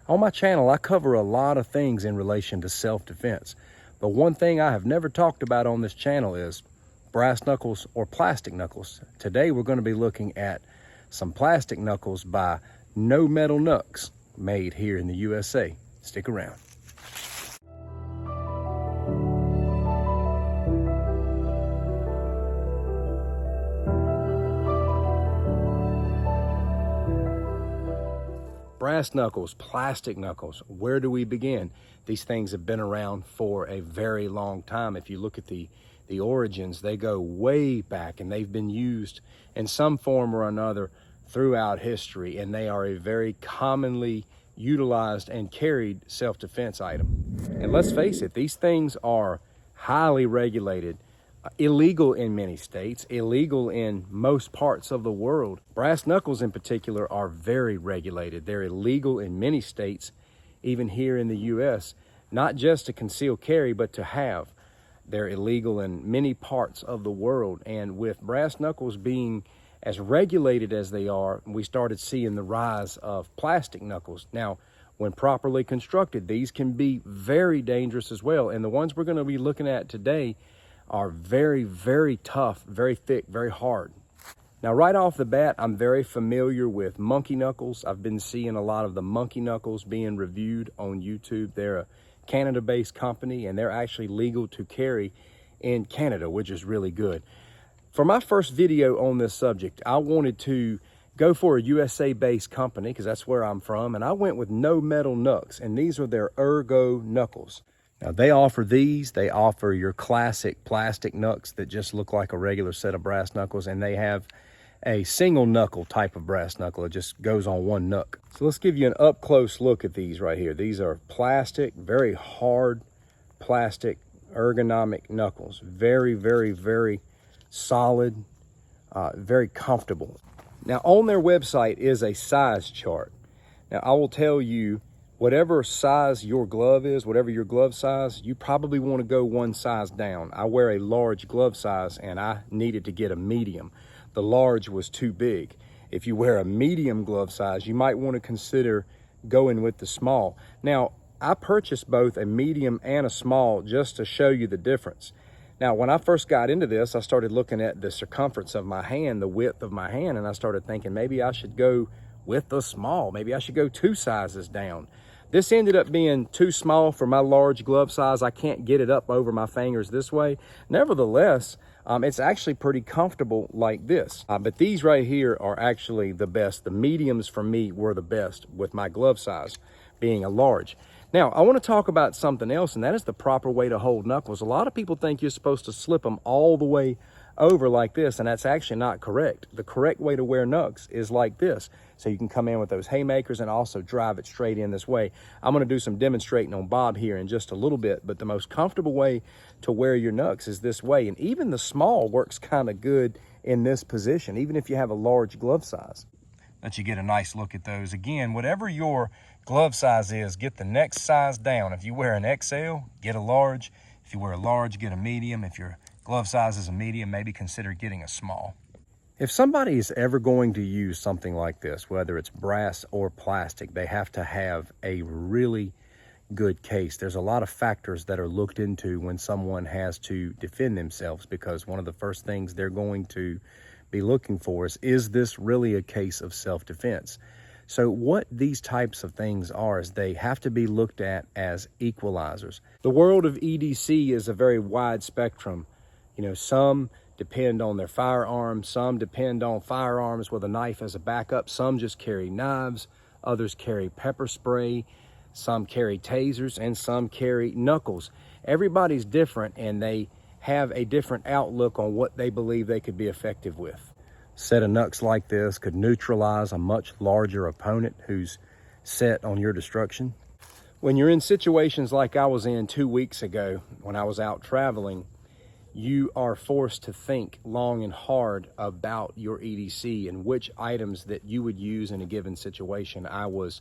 On my channel, I cover a lot of things in relation to self-defense, but one thing I have never talked about on this channel is brass knuckles or plastic knuckles. Today we're going to be looking at some plastic knuckles by No Metal Knucks, made here in the USA. Stick around. Brass knuckles, plastic knuckles, where do we begin? These things have been around for a very long time. If you look at the origins, they go way back, and they've been used in some form or another throughout history, and they are a very commonly utilized and carried self-defense item. And let's face it, these things are highly regulated, illegal in many states, illegal in most parts of the world. Brass knuckles in particular are very regulated. They're illegal in many states, even here in the US, not just to conceal carry, but to have. They're illegal in many parts of the world. And with brass knuckles being as regulated as they are, we started seeing the rise of plastic knuckles. Now, when properly constructed, these can be very dangerous as well. And the ones we're going to be looking at today are very, very tough, very thick, very hard. Now, right off the bat, I'm very familiar with monkey knuckles. I've been seeing a lot of the monkey knuckles being reviewed on YouTube. They're a Canada-based company, and they're actually legal to carry in Canada, which is really good. For my first video on this subject, I wanted to go for a USA-based company because that's where I'm from, and I went with No Metal Knucks, and these are their Ergo knuckles. Now, they offer these. They offer your classic plastic knucks that just look like a regular set of brass knuckles, and they have a single knuckle type of brass knuckle. It just goes on one knuck. So let's give you an up-close look at these right here. These are plastic, very hard plastic ergonomic knuckles. Very, very, very solid, very comfortable. Now, on their website is a size chart. Now, I will tell you, whatever size your glove is, whatever your glove size, you probably want to go one size down. I wear a large glove size, and I needed to get a medium. The large was too big. If you wear a medium glove size, you might want to consider going with the small. Now, I purchased both a medium and a small just to show you the difference. Now, when I first got into this, I started looking at the circumference of my hand, the width of my hand, and I started thinking maybe I should go with the small. Maybe I should go two sizes down. This ended up being too small for my large glove size. I can't get it up over my fingers this way. Nevertheless, it's actually pretty comfortable like this. But these right here are actually the best. The mediums for me were the best with my glove size being a large. Now, I want to talk about something else, and that is the proper way to hold knuckles. A lot of people think you're supposed to slip them all the way over like this, and that's actually not correct. The correct way to wear knucks is like this. So you can come in with those haymakers and also drive it straight in this way. I'm going to do some demonstrating on Bob here in just a little bit, but the most comfortable way to wear your knucks is this way. And even the small works kind of good in this position, even if you have a large glove size. Let you get a nice look at those. Again, whatever your glove size is, get the next size down. If you wear an XL, get a large. If you wear a large, get a medium. If your glove size is a medium, maybe consider getting a small. If somebody is ever going to use something like this, whether it's brass or plastic, they have to have a really good case. There's a lot of factors that are looked into when someone has to defend themselves, because one of the first things they're going to be looking for is this really a case of self-defense? So what these types of things are is they have to be looked at as equalizers. The world of EDC is a very wide spectrum. You know, some depend on their firearms, some depend on firearms with a knife as a backup, some just carry knives, others carry pepper spray, some carry tasers, and some carry knuckles. Everybody's different, and they have a different outlook on what they believe they could be effective with. A set of knucks like this could neutralize a much larger opponent who's set on your destruction. When you're in situations like I was in 2 weeks ago when I was out traveling, you are forced to think long and hard about your EDC and which items that you would use in a given situation. I was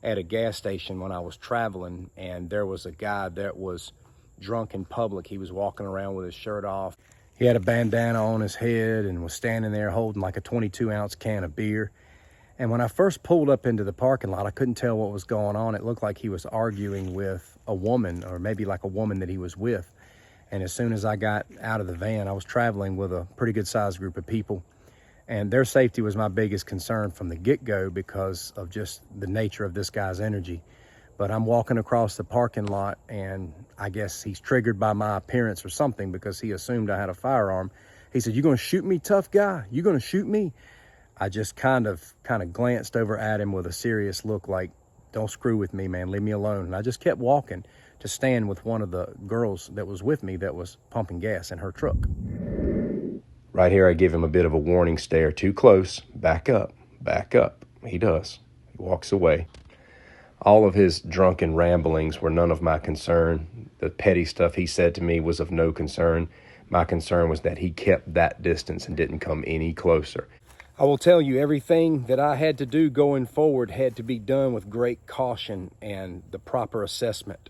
at a gas station when I was traveling, and there was a guy that was drunk in public. He was walking around with his shirt off. He had a bandana on his head and was standing there holding like a 22-ounce can of beer. And when I first pulled up into the parking lot, I couldn't tell what was going on. It looked like he was arguing with a woman, or maybe like a woman that he was with. And as soon as I got out of the van, I was traveling with a pretty good sized group of people, and their safety was my biggest concern from the get-go because of just the nature of this guy's energy. But I'm walking across the parking lot, and I guess he's triggered by my appearance or something, because he assumed I had a firearm. He said, "You gonna shoot me, tough guy? You gonna shoot me?" I just kind of glanced over at him with a serious look like, "Don't screw with me, man, leave me alone." And I just kept walking to stand with one of the girls that was with me that was pumping gas in her truck. Right here, I give him a bit of a warning stare. Too close, back up, back up. He does. He walks away. All of his drunken ramblings were none of my concern. The petty stuff he said to me was of no concern. My concern was that he kept that distance and didn't come any closer. I will tell you, everything that I had to do going forward had to be done with great caution and the proper assessment,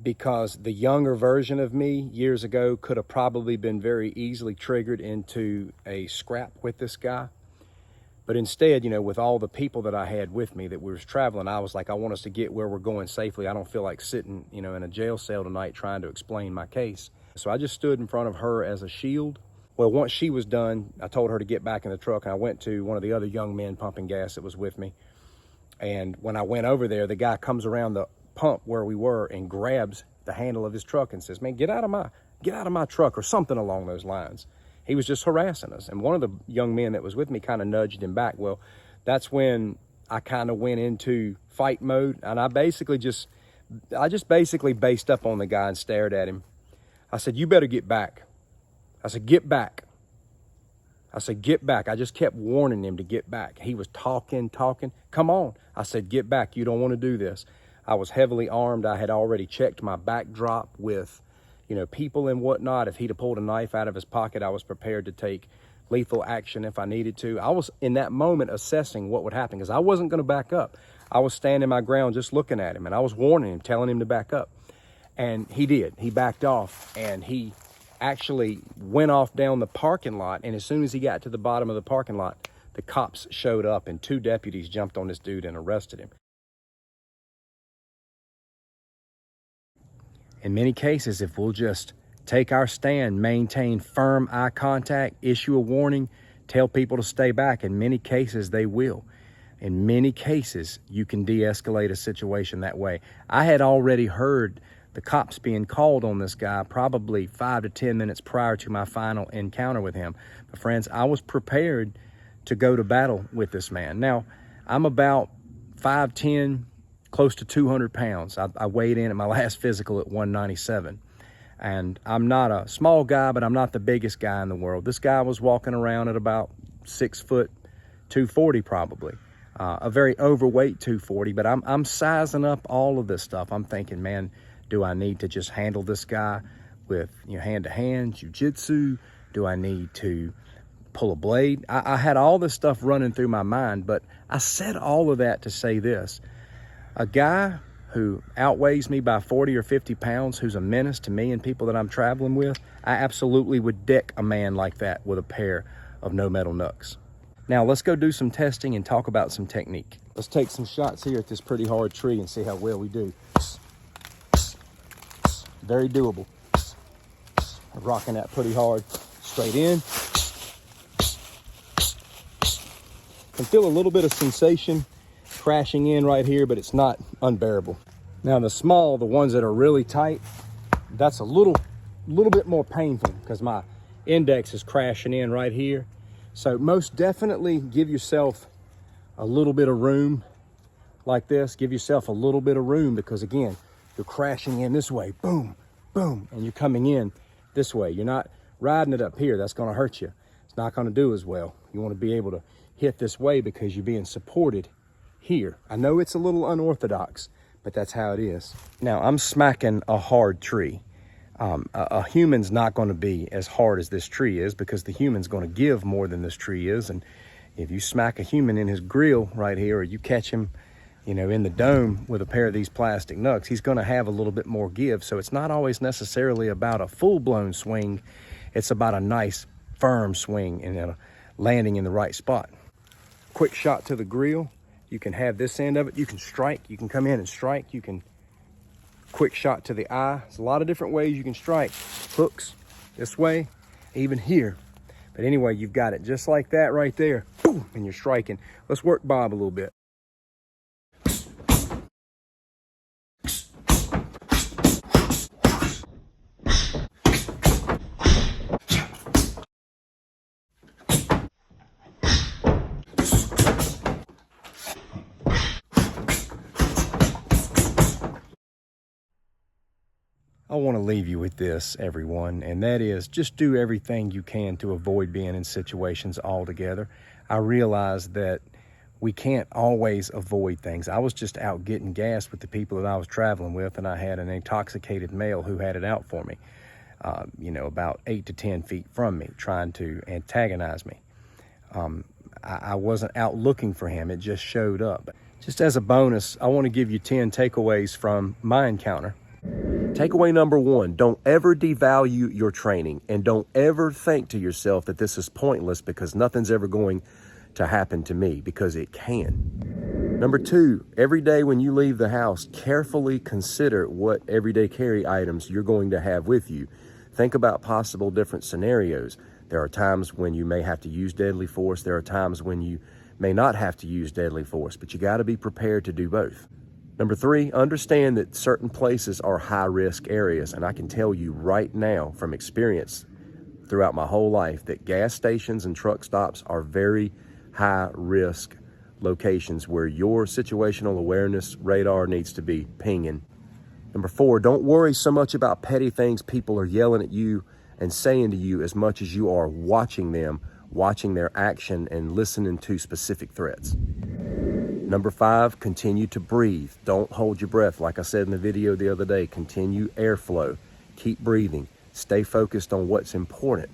because the younger version of me years ago could have probably been very easily triggered into a scrap with this guy. But instead, you know, with all the people that I had with me that we was traveling, I was like, I want us to get where we're going safely. I don't feel like sitting, you know, in a jail cell tonight trying to explain my case. So I just stood in front of her as a shield. Well, once she was done, I told her to get back in the truck, and I went to one of the other young men pumping gas that was with me. And when I went over there, the guy comes around the pump where we were and grabs the handle of his truck and says, "Man, get out of my truck," or something along those lines. He was just harassing us. And one of the young men that was with me kind of nudged him back. Well, that's when I kind of went into fight mode, and I just basically based up on the guy and stared at him. I said, "You better get back." I said, "Get back." I said, "Get back." I just kept warning him to get back. He was talking. "Come on." I said, "Get back. You don't want to do this." I was heavily armed. I had already checked my backdrop with, you know, people and whatnot. If he'd have pulled a knife out of his pocket, I was prepared to take lethal action if I needed to. I was in that moment assessing what would happen, because I wasn't going to back up. I was standing my ground just looking at him, and I was warning him, telling him to back up. And he did. He backed off, and he actually went off down the parking lot. And as soon as he got to the bottom of the parking lot, the cops showed up, and 2 deputies jumped on this dude and arrested him. In many cases, if we'll just take our stand, maintain firm eye contact, issue a warning, tell people to stay back, in many cases they will. In many cases, you can de-escalate a situation that way. I had already heard the cops being called on this guy probably 5 to 10 minutes prior to my final encounter with him. But friends, I was prepared to go to battle with this man. Now, I'm about 5'10", close to 200 pounds. I weighed in at my last physical at 197. And I'm not a small guy, but I'm not the biggest guy in the world. This guy was walking around at about 6 foot, 240 probably. A very overweight 240, but I'm sizing up all of this stuff. I'm thinking, man, do I need to just handle this guy with, you know, hand-to-hand, jiu-jitsu? Do I need to pull a blade? I had all this stuff running through my mind, but I said all of that to say this. A guy who outweighs me by 40 or 50 pounds, who's a menace to me and people that I'm traveling with, I absolutely would deck a man like that with a pair of no metal knucks. Now let's go do some testing and talk about some technique. Let's take some shots here at this pretty hard tree and see how well we do. Very doable. I'm rocking that pretty hard. Straight in. Can feel a little bit of sensation crashing in right here, but it's not unbearable. Now the small, the ones that are really tight, that's a little bit more painful because my index is crashing in right here. So most definitely give yourself a little bit of room like this. Give yourself a little bit of room, because again, you're crashing in this way, boom, boom, and you're coming in this way. You're not riding it up here. That's going to hurt you. It's not going to do as well. You want to be able to hit this way because you're being supported here. I know it's a little unorthodox, but that's how it is. Now I'm smacking a hard tree. A human's not going to be as hard as this tree is, because the human's going to give more than this tree is. And if you smack a human in his grill right here, or you catch him, you know, in the dome with a pair of these plastic knucks, he's going to have a little bit more give. So it's not always necessarily about a full-blown swing. It's about a nice firm swing and landing in the right spot. quick shot to the grill. You can have this end of it. You can strike. You can come in and strike. You can quick shot to the eye. There's a lot of different ways you can strike. Hooks this way, even here. But anyway, you've got it just like that right there. Boom, and you're striking. Let's work Bob a little bit. I want to leave you with this, everyone, and that is just do everything you can to avoid being in situations altogether. I realize that we can't always avoid things. I was just out getting gas with the people that I was traveling with, and I had an intoxicated male who had it out for me, about 8 to 10 feet from me, trying to antagonize me. I wasn't out looking for him. It just showed up. Just as a bonus, I want to give you 10 takeaways from my encounter. Takeaway number 1, don't ever devalue your training, and don't ever think to yourself that this is pointless because nothing's ever going to happen to me, because it can. Number 2, every day when you leave the house, carefully consider what everyday carry items you're going to have with you. Think about possible different scenarios. There are times when you may have to use deadly force. There are times when you may not have to use deadly force, but you got to be prepared to do both. Number 3, understand that certain places are high-risk areas, and I can tell you right now from experience throughout my whole life that gas stations and truck stops are very high-risk locations where your situational awareness radar needs to be pinging. Number 4, don't worry so much about petty things people are yelling at you and saying to you as much as you are watching them, watching their action and listening to specific threats. Number 5, continue to breathe. Don't hold your breath. Like I said in the video the other day, continue airflow. Keep breathing. Stay focused on what's important.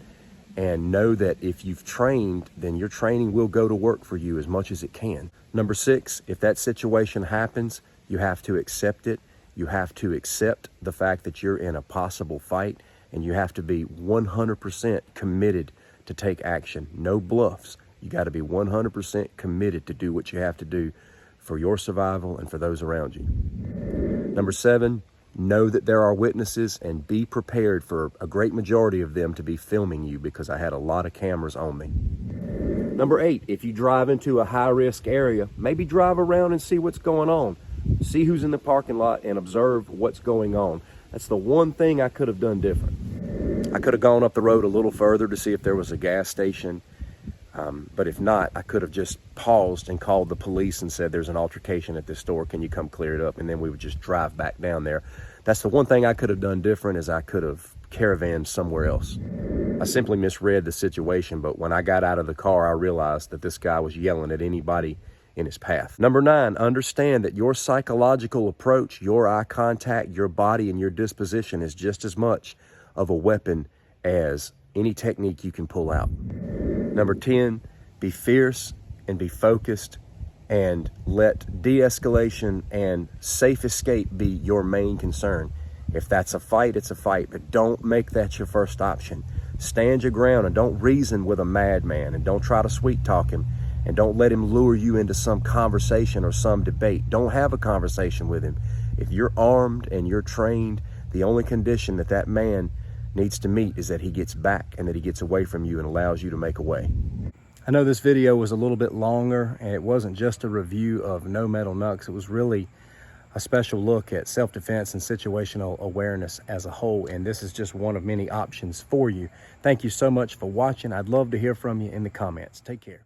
And know that if you've trained, then your training will go to work for you as much as it can. Number 6, if that situation happens, you have to accept it. You have to accept the fact that you're in a possible fight, and you have to be 100% committed to take action. No bluffs. You got to be 100% committed to do what you have to do for your survival and for those around you. Number 7, know that there are witnesses and be prepared for a great majority of them to be filming you, because I had a lot of cameras on me. Number 8, if you drive into a high-risk area, maybe drive around and see what's going on. See who's in the parking lot and observe what's going on. That's the one thing I could have done different. I could have gone up the road a little further to see if there was a gas station. But if not, I could have just paused and called the police and said, there's an altercation at this store, can you come clear it up? And then we would just drive back down there. That's the one thing I could have done different, is I could have caravanned somewhere else. I simply misread the situation, but when I got out of the car, I realized that this guy was yelling at anybody in his path. Number 9, understand that your psychological approach, your eye contact, your body, and your disposition is just as much of a weapon as any technique you can pull out. Number 10, be fierce and be focused, and let de-escalation and safe escape be your main concern. If that's a fight, it's a fight, but don't make that your first option. Stand your ground and don't reason with a madman, and don't try to sweet talk him, and don't let him lure you into some conversation or some debate. Don't have a conversation with him. If you're armed and you're trained, the only condition that that man needs to meet is that he gets back and that he gets away from you and allows you to make a way. I know this video was a little bit longer, and it wasn't just a review of No Metal Knucks. It was really a special look at self-defense and situational awareness as a whole, and this is just one of many options for you. Thank you so much for watching. I'd love to hear from you in the comments. Take care.